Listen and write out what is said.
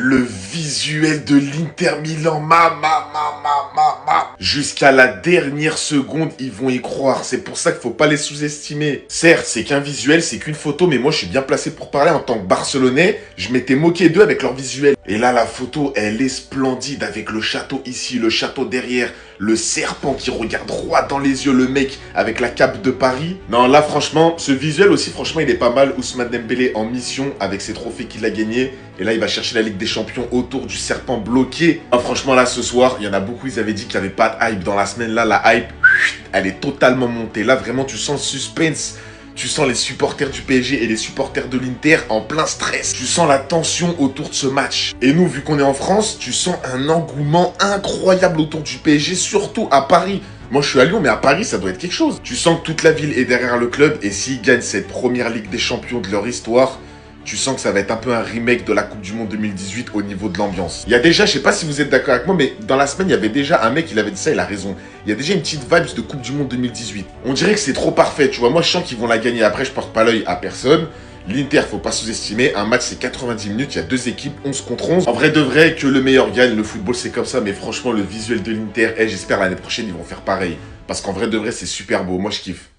Le visuel de l'Inter Milan, Jusqu'à la dernière seconde, ils vont y croire. C'est pour ça qu'il faut pas les sous-estimer. Certes, c'est qu'un visuel, c'est qu'une photo, mais moi, je suis bien placé pour parler en tant que Barcelonais. Je m'étais moqué d'eux avec leur visuel. Et là, la photo, elle est splendide avec le château ici, le château derrière, le serpent qui regarde droit dans les yeux, le mec avec la cape de Paris. Non, là, franchement, ce visuel aussi, franchement, il est pas mal. Ousmane Dembélé en mission avec ses trophées qu'il a gagnés. Et là, il va chercher la Ligue des Champions autour du serpent bloqué. Ah, franchement, là, ce soir, il y en a beaucoup, ils avaient dit qu'il n'y avait pas de hype dans la semaine. Là, la hype, elle est totalement montée. Là, vraiment, tu sens le suspense. Tu sens les supporters du PSG et les supporters de l'Inter en plein stress. Tu sens la tension autour de ce match. Et nous, vu qu'on est en France, tu sens un engouement incroyable autour du PSG, surtout à Paris. Moi, je suis à Lyon, mais à Paris, ça doit être quelque chose. Tu sens que toute la ville est derrière le club. Et s'ils gagnent cette première Ligue des Champions de leur histoire, tu sens que ça va être un peu un remake de la Coupe du Monde 2018 au niveau de l'ambiance. Il y a déjà, je sais pas si vous êtes d'accord avec moi, mais dans la semaine, il y avait déjà un mec, il avait dit ça, il a raison. Il y a déjà une petite vibe de Coupe du Monde 2018. On dirait que c'est trop parfait, tu vois. Moi, je sens qu'ils vont la gagner. Après, je porte pas l'œil à personne. L'Inter, faut pas sous-estimer. Un match, c'est 90 minutes. Il y a deux équipes, 11 contre 11. En vrai de vrai, que le meilleur gagne. Le football, c'est comme ça. Mais franchement, le visuel de l'Inter, j'espère l'année prochaine, ils vont faire pareil. Parce qu'en vrai de vrai, c'est super beau. Moi, je kiffe.